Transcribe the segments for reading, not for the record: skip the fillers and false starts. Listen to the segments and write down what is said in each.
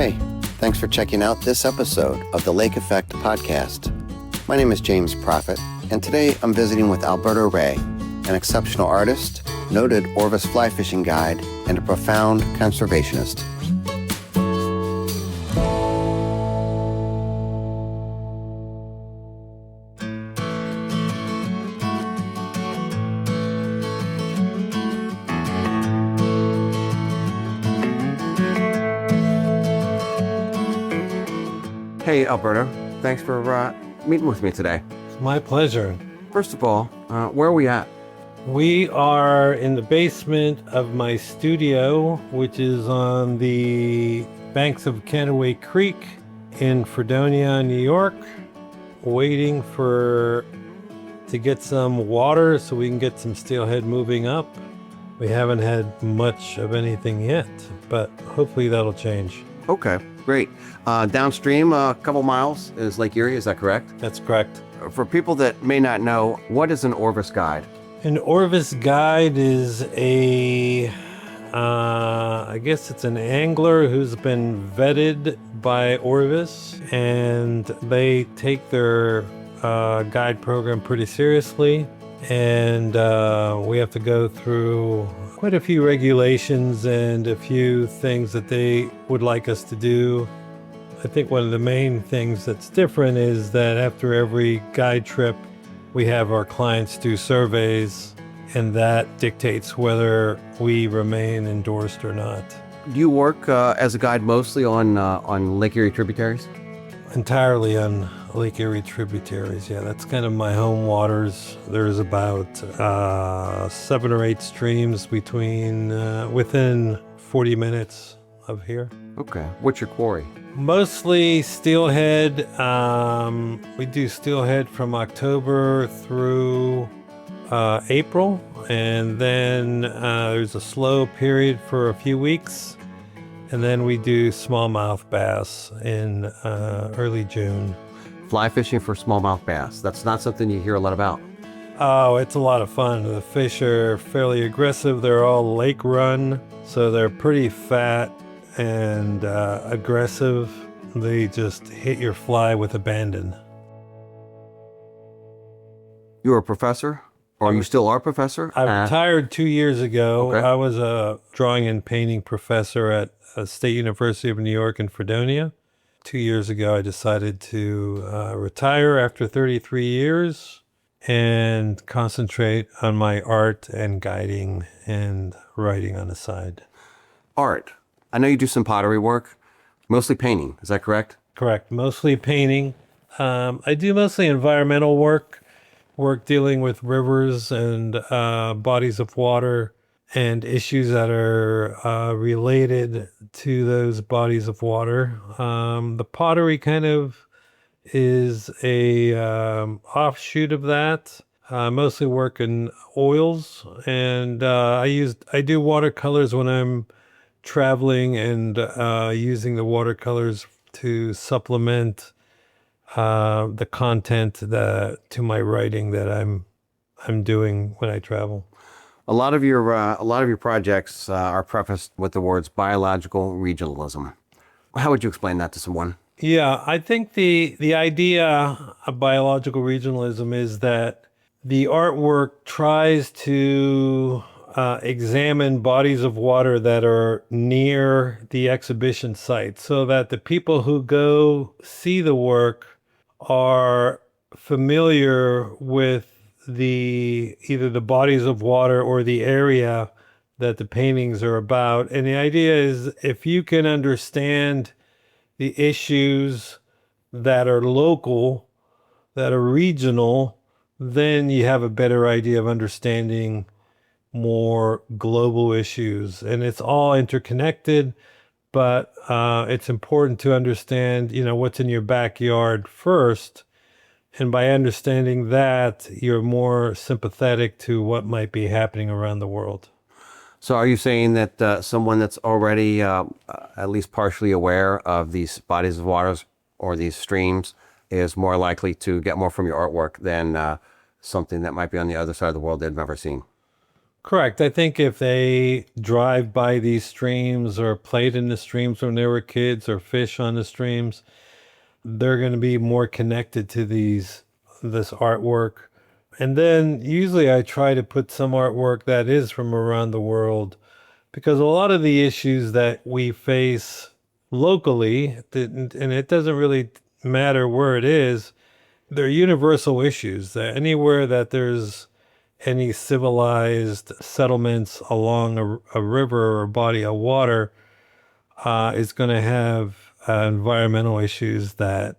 Hey, thanks for checking out this episode of the Lake Effect podcast. My name is James Prophet, and today I'm visiting with Alberto Rey, an exceptional artist, noted Orvis fly fishing guide, and a profound conservationist. Hey, Alberto. Thanks for meeting with me today. It's my pleasure. First of all, where are we at? We are in the basement of my studio, which is on the banks of Canadaway Creek in Fredonia, New York, waiting to get some water so we can get some steelhead moving up. We haven't had much of anything yet, but hopefully that'll change. Okay, great. Downstream, a couple miles is Lake Erie, is that correct? That's correct. For people that may not know, what is an Orvis guide? An Orvis guide is I guess it's an angler who's been vetted by Orvis, and they take their guide program pretty seriously. And we have to go through quite a few regulations and a few things that they would like us to do. I think one of the main things that's different is that after every guide trip, we have our clients do surveys, and that dictates whether we remain endorsed or not. Do you work as a guide mostly on Lake Erie tributaries? Entirely on Lake Erie tributaries, yeah. That's kind of my home waters. There's about 7 or 8 streams within 40 minutes of here. Okay. What's your quarry? Mostly steelhead. We do steelhead from October through April, and then there's a slow period for a few weeks, and then we do smallmouth bass in early June. Fly fishing for smallmouth bass. That's not something you hear a lot about. Oh, it's a lot of fun. The fish are fairly aggressive. They're all lake run, so they're pretty fat and aggressive. They just hit your fly with abandon. You're a professor? Or you still are a professor? I retired 2 years ago. Okay. I was a drawing and painting professor at State University of New York in Fredonia. 2 years ago, I decided to retire after 33 years and concentrate on my art and guiding and writing on the side. Art. I know you do some pottery work, mostly painting. Is that correct? Correct. Mostly painting. I do mostly environmental work dealing with rivers and bodies of water and issues that are related to those bodies of water. The pottery kind of is a offshoot of that. I mostly work in oils, and I do watercolors when I'm traveling and using the watercolors to supplement the content to my writing that I'm doing when I travel. A lot of your projects are prefaced with the words biological regionalism. How would you explain that to someone? Yeah, I think the idea of biological regionalism is that the artwork tries to examine bodies of water that are near the exhibition site so that the people who go see the work are familiar with either the bodies of water or the area that the paintings are about. And the idea is if you can understand the issues that are local, that are regional, then you have a better idea of understanding more global issues. And it's all interconnected, but it's important to understand, what's in your backyard first. And by understanding that, you're more sympathetic to what might be happening around the world. So are you saying that someone that's already at least partially aware of these bodies of waters or these streams is more likely to get more from your artwork than something that might be on the other side of the world they've never seen? Correct. I think if they drive by these streams or played in the streams when they were kids or fish on the streams, they're going to be more connected to this artwork. And then usually I try to put some artwork that is from around the world because a lot of the issues that we face locally, and it doesn't really matter where it is, they're universal issues. That anywhere that there's any civilized settlements along a river or a body of water is going to have environmental issues that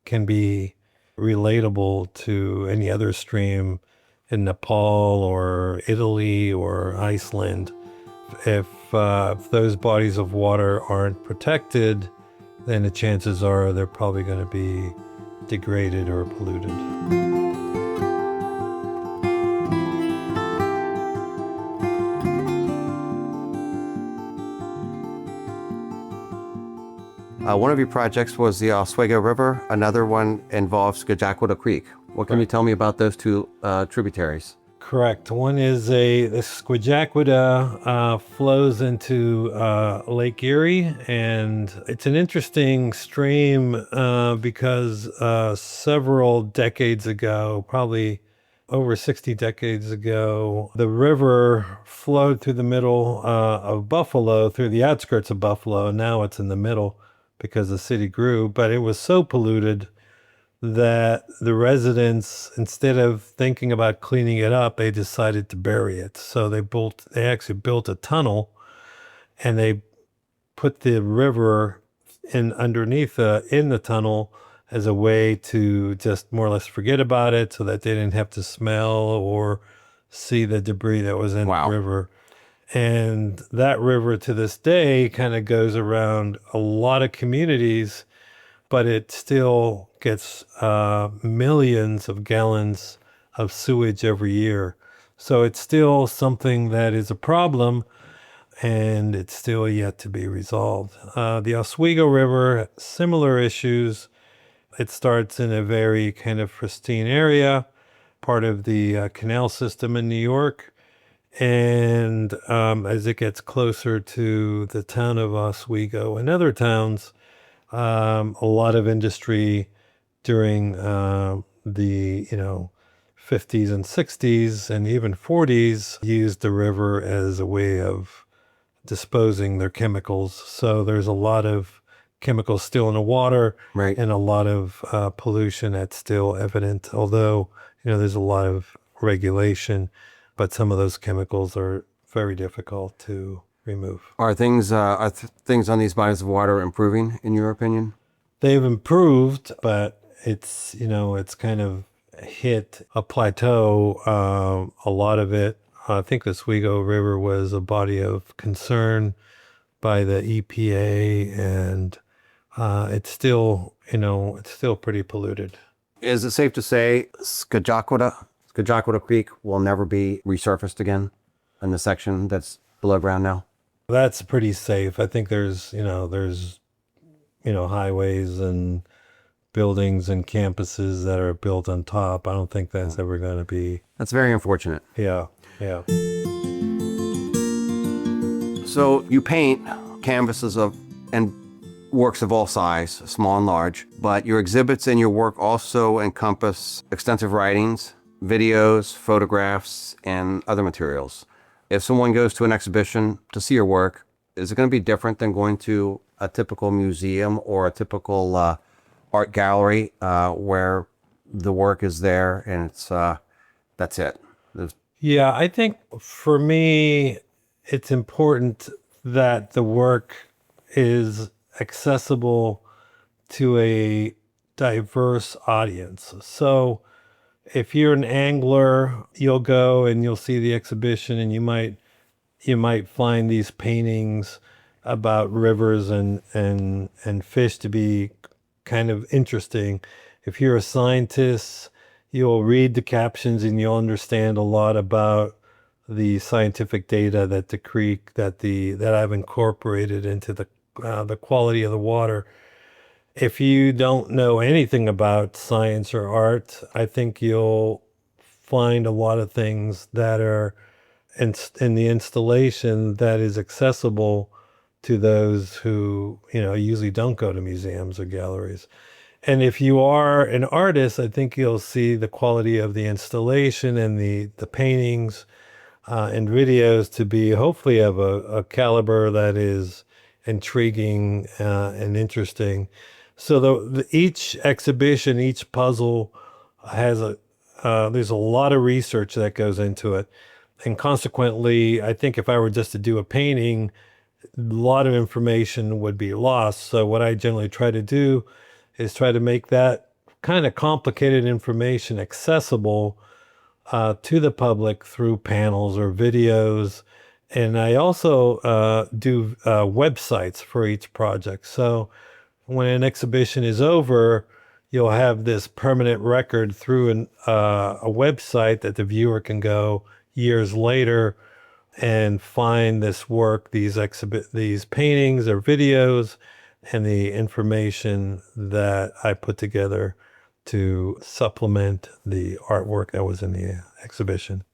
can be relatable to any other stream in Nepal or Italy or Iceland. If those bodies of water aren't protected, then the chances are they're probably going to be degraded or polluted. One of your projects was the Oswego River. Another one involves Chautauqua Creek. What can you tell me about those two tributaries? Correct. One is the Squajaquada flows into Lake Erie, and it's an interesting stream because several decades ago, probably over 60 decades ago, the river flowed through the middle of Buffalo, through the outskirts of Buffalo. Now it's in the middle because the city grew, but it was so polluted that the residents, instead of thinking about cleaning it up, they decided to bury it. So they actually built a tunnel, and they put the river in underneath in the tunnel as a way to just more or less forget about it, so that they didn't have to smell or see the debris that was in the river. And that river to this day kind of goes around a lot of communities, but it still gets millions of gallons of sewage every year. So it's still something that is a problem, and it's still yet to be resolved. The Oswego River, similar issues. It starts in a very kind of pristine area, part of the canal system in New York. And as it gets closer to the town of Oswego and other towns, a lot of industry during the 50s and 60s and even 40s used the river as a way of disposing their chemicals. So there's a lot of chemicals still in the water, Right. and a lot of pollution that's still evident, although there's a lot of regulation, but some of those chemicals are very difficult to remove. Are things on these bodies of water improving, in your opinion? They've improved, but it's kind of hit a plateau. A lot of it, I think the Oswego River was a body of concern by the EPA, and it's still pretty polluted. Is it safe to say Squajaquada Creek will never be resurfaced again in the section that's below ground now? That's pretty safe. I think there's highways and buildings and campuses that are built on top. I don't think that's ever going to be. That's very unfortunate. Yeah. So you paint canvases and works of all size, small and large, but your exhibits and your work also encompass extensive writings, videos, photographs, and other materials. If someone goes to an exhibition to see your work, is it going to be different than going to a typical museum or a typical art gallery where the work is there and that's it? Yeah, I think for me, it's important that the work is accessible to a diverse audience. So if you're an angler, you'll go and you'll see the exhibition, and you might find these paintings about rivers and fish to be kind of interesting. If you're a scientist, you'll read the captions and you'll understand a lot about the scientific data that the creek that I've incorporated into the quality of the water. If you don't know anything about science or art, I think you'll find a lot of things that are in the installation that is accessible to those who, usually don't go to museums or galleries. And if you are an artist, I think you'll see the quality of the installation and the paintings and videos to be hopefully of a caliber that is intriguing and interesting. So each exhibition, each puzzle has there's a lot of research that goes into it. And consequently, I think if I were just to do a painting, a lot of information would be lost. So what I generally try to do is try to make that kind of complicated information accessible to the public through panels or videos. And I also do websites for each project. So when an exhibition is over, you'll have this permanent record through a website that the viewer can go years later and find this work, these paintings or videos, and the information that I put together to supplement the artwork that was in the exhibition.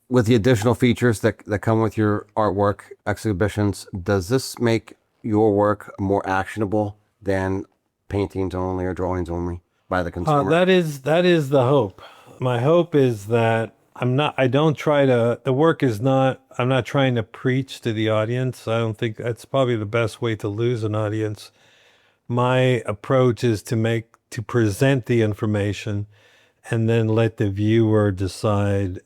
With the additional features that come with your artwork exhibitions, does this make your work more actionable than paintings only or drawings only by the consumer? That is the hope. My hope is that I'm not trying to preach to the audience. I don't think that's probably the best way to lose an audience. My approach is to present the information and then let the viewer decide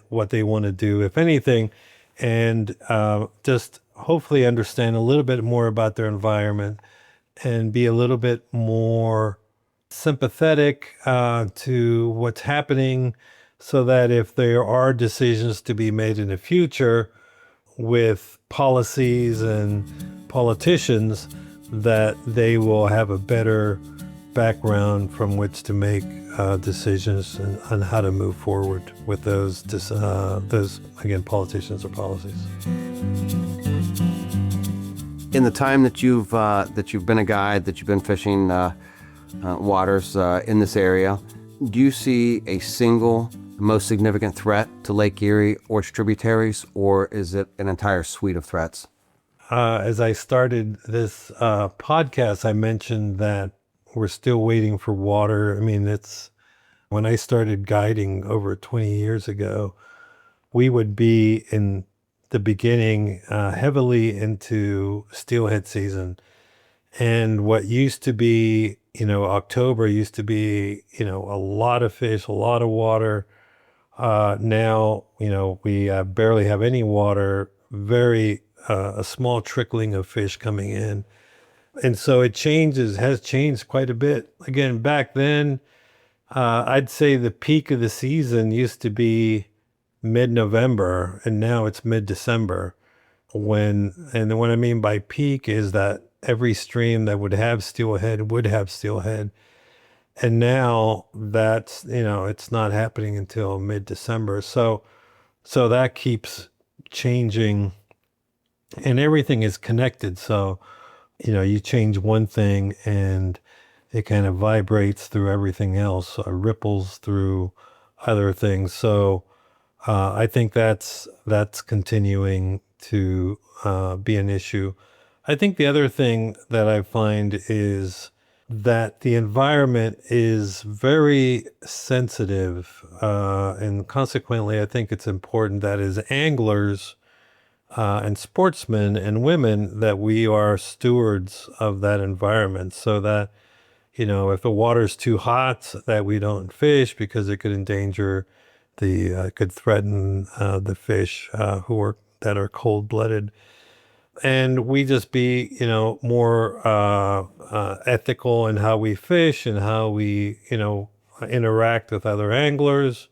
what they want to do, if anything, and just hopefully understand a little bit more about their environment and be a little bit more sympathetic to what's happening, so that if there are decisions to be made in the future with policies and politicians, that they will have a better background from which to make decisions on how to move forward with those again, politicians or policies. In the time that you've been a guide, that you've been fishing waters in this area, do you see a single most significant threat to Lake Erie or its tributaries, or is it an entire suite of threats? As I started this podcast, I mentioned that we're still waiting for water. I mean, when I started guiding over 20 years ago, we would be in the beginning heavily into steelhead season. And what used to be, October used to be, a lot of fish, a lot of water. Now, we barely have any water, a small trickling of fish coming in. And so has changed quite a bit. Again, back then, I'd say the peak of the season used to be mid-November, and now it's mid-December. And what I mean by peak is that every stream that would have steelhead would have steelhead. And now that's, it's not happening until mid-December. So that keeps changing, and everything is connected. So, you change one thing and it kind of vibrates through everything else, or ripples through other things. So I think that's continuing to be an issue. I think the other thing that I find is that the environment is very sensitive, and consequently, I think it's important that as anglers and sportsmen and women, that we are stewards of that environment, so that, if the water's too hot, that we don't fish, because it could could threaten the fish that are cold-blooded. And we just be, more ethical in how we fish and how we, interact with other anglers,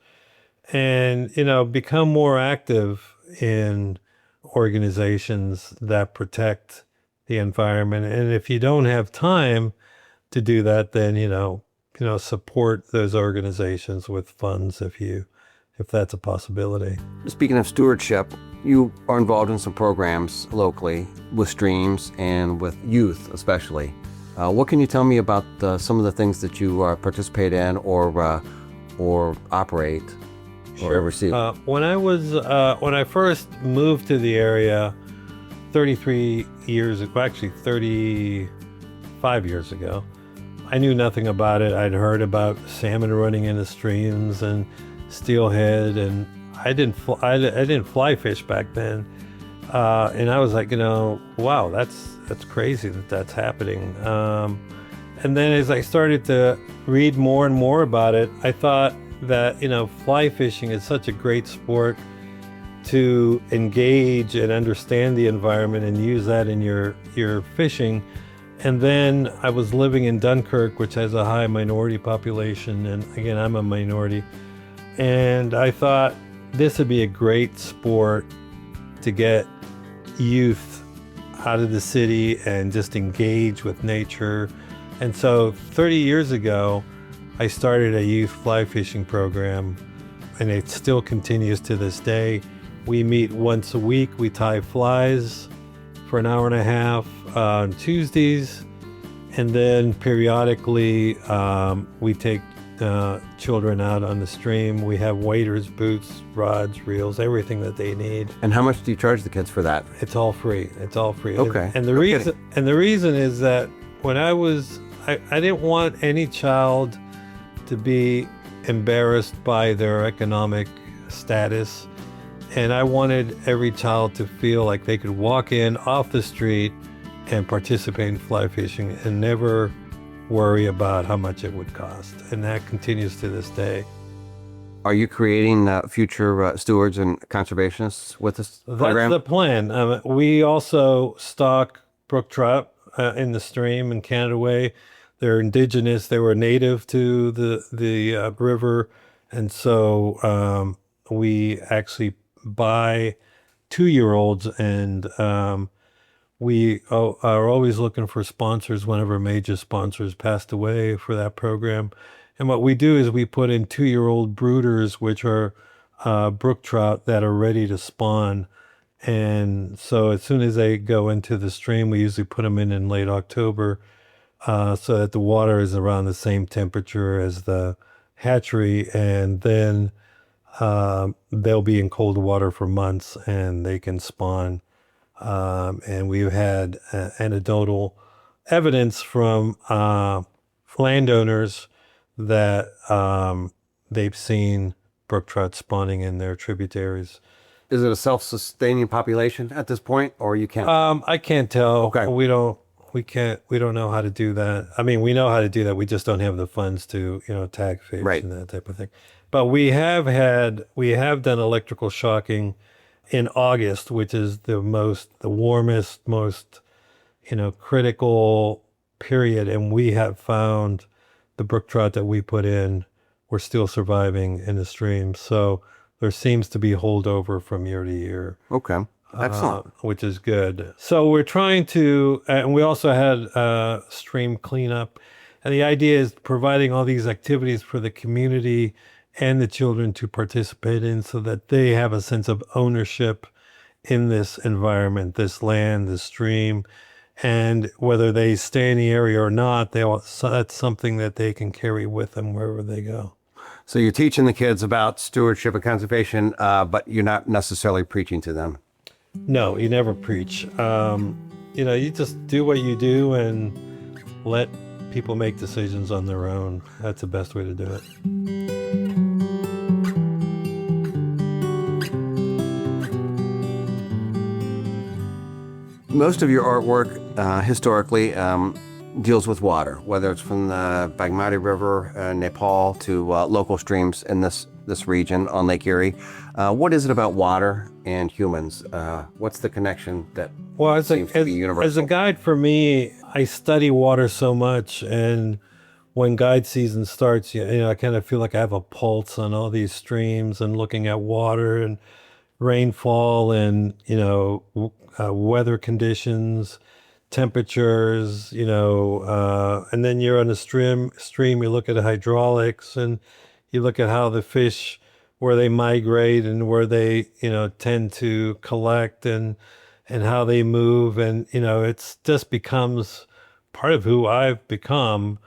and, become more active in organizations that protect the environment. And if you don't have time to do that, then, support those organizations with funds if that's a possibility. Speaking of stewardship, you are involved in some programs locally with streams and with youth especially. What can you tell me about some of the things that you participate in or operate or ever see? When I first moved to the area 33 years ago, actually 35 years ago, I knew nothing about it. I'd heard about salmon running in the streams and steelhead, and I didn't fly fish back then. And I was like, wow, that's crazy that's happening. And then as I started to read more and more about it, I thought that, fly fishing is such a great sport to engage and understand the environment and use that in your fishing. And then I was living in Dunkirk, which has a high minority population. And again, I'm a minority. And I thought this would be a great sport to get youth out of the city and just engage with nature. And so 30 years ago, I started a youth fly fishing program, and it still continues to this day. We meet once a week. We tie flies for an hour and a half on Tuesdays, and then periodically we take children out on the stream. We have waders, boots, rods, reels, everything that they need. And how much do you charge the kids for that? It's all free. Okay. And the reason is that when I didn't want any child to be embarrassed by their economic status. And I wanted every child to feel like they could walk in off the street and participate in fly fishing and never worry about how much it would cost. And that continues to this day. Are you creating future stewards and conservationists with this program? That's the plan. We also stock brook trout in the stream in Canadaway. They're indigenous. They were native to the river. And so we actually buy 2-year-olds, and we are always looking for sponsors whenever major sponsors passed away for that program. And what we do is we put in 2-year-old brooders, which are brook trout that are ready to spawn. And so as soon as they go into the stream, we usually put them in late October, so that the water is around the same temperature as the hatchery. And then they'll be in cold water for months and they can spawn. And we've had anecdotal evidence from landowners that they've seen brook trout spawning in their tributaries. Is it a self-sustaining population at this point, or you can't? I can't tell. Okay. We don't know how to do that. I mean, we know how to do that. We just don't have the funds to, tag fish Right. and that type of thing. But we have done electrical shocking in August, which is the warmest, most, critical period. And we have found the brook trout that we put in were still surviving in the stream. So there seems to be holdover from year to year. Okay. Excellent. Which is good. So we're trying to, and we also had stream cleanup. And the idea is providing all these activities for the community and the children to participate in, so that they have a sense of ownership in this environment, this land, this stream. And whether they stay in the area or not, that's something that they can carry with them wherever they go. So you're teaching the kids about stewardship and conservation, but you're not necessarily preaching to them. No, you never preach. You just do what you do and let people make decisions on their own. That's the best way to do it. Most of your artwork historically deals with water, whether it's from the Bagmati River, Nepal, to local streams in this region on Lake Erie. What is it about water and humans? What's the connection that seems to be universal? As a guide, for me, I study water so much, and when guide season starts, I kind of feel like I have a pulse on all these streams and looking at water and rainfall and weather conditions, temperatures, and then you're on a stream, you look at the hydraulics and you look at how the fish, where they migrate and where they, tend to collect and how they move. And, it's just becomes part of who I've become.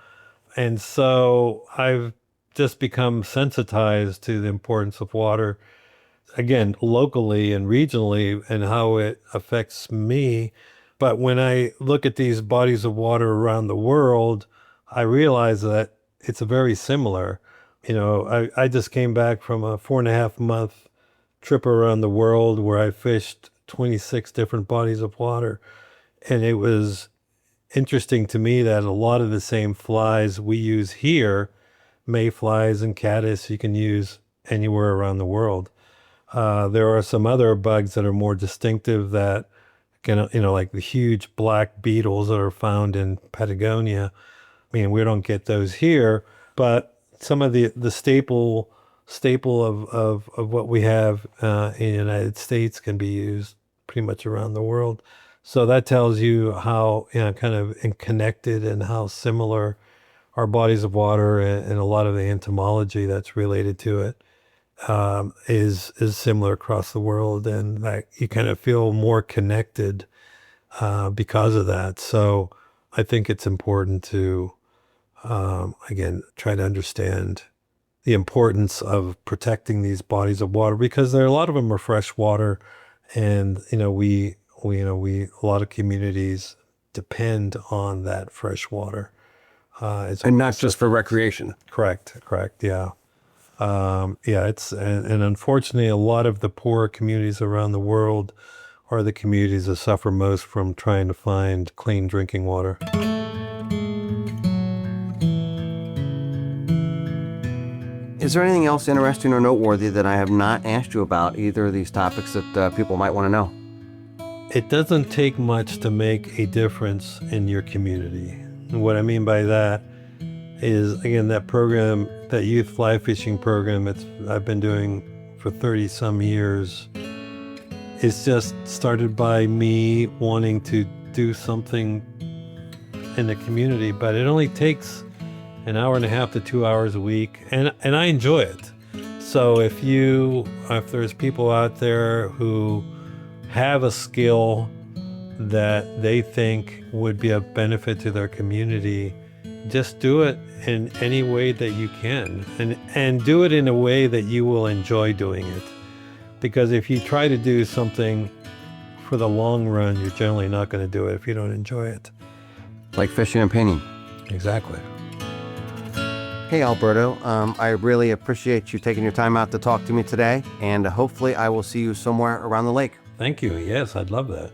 And so I've just become sensitized to the importance of water, again, locally and regionally, and how it affects me. But when I look at these bodies of water around the world, I realize that it's very similar. I just came back from a 4.5 month trip around the world where I fished 26 different bodies of water. And it was interesting to me that a lot of the same flies we use here, mayflies and caddis, you can use anywhere around the world. There are some other bugs that are more distinctive that can, like the huge black beetles that are found in Patagonia. I mean, we don't get those here, but some of the staple of what we have in the United States can be used pretty much around the world. So that tells you how kind of connected and how similar our bodies of water and a lot of the entomology that's related to it is similar across the world, and that you kind of feel more connected because of that. So I think it's important to again try to understand the importance of protecting these bodies of water, because a lot of them are fresh water, and a lot of communities depend on that fresh water. And not just for recreation. Correct. Yeah. And unfortunately, a lot of the poorer communities around the world are the communities that suffer most from trying to find clean drinking water. Is there anything else interesting or noteworthy that I have not asked you about either of these topics that people might want to know? It doesn't take much to make a difference in your community. And what I mean by that is, again, that program, that youth fly fishing program I've been doing for 30 some years, it's just started by me wanting to do something in the community, but it only takes an hour and a half to 2 hours a week, and I enjoy it. So if there's people out there who have a skill that they think would be of benefit to their community, just do it in any way that you can, and do it in a way that you will enjoy doing it. Because if you try to do something for the long run, you're generally not going to do it if you don't enjoy it. Like fishing and painting. Exactly. Hey, Alberto, I really appreciate you taking your time out to talk to me today, and hopefully I will see you somewhere around the lake. Thank you. Yes, I'd love that.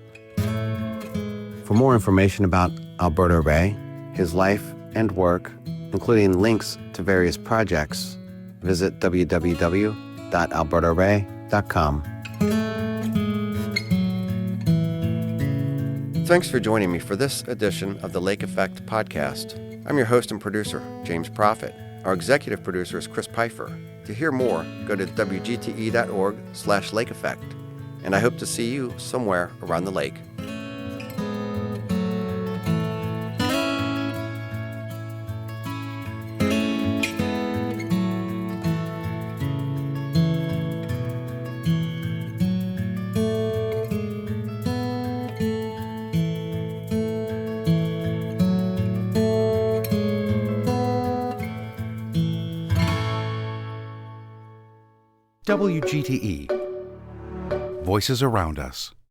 For more information about Alberto Rey, his life and work, including links to various projects, visit www.albertorey.com. Thanks for joining me for this edition of the Lake Effect podcast. I'm your host and producer, James Prophet. Our executive producer is Chris Pfeiffer. To hear more, go to wgte.org/Lake Effect. And I hope to see you somewhere around the lake. WGTE. Voices around us.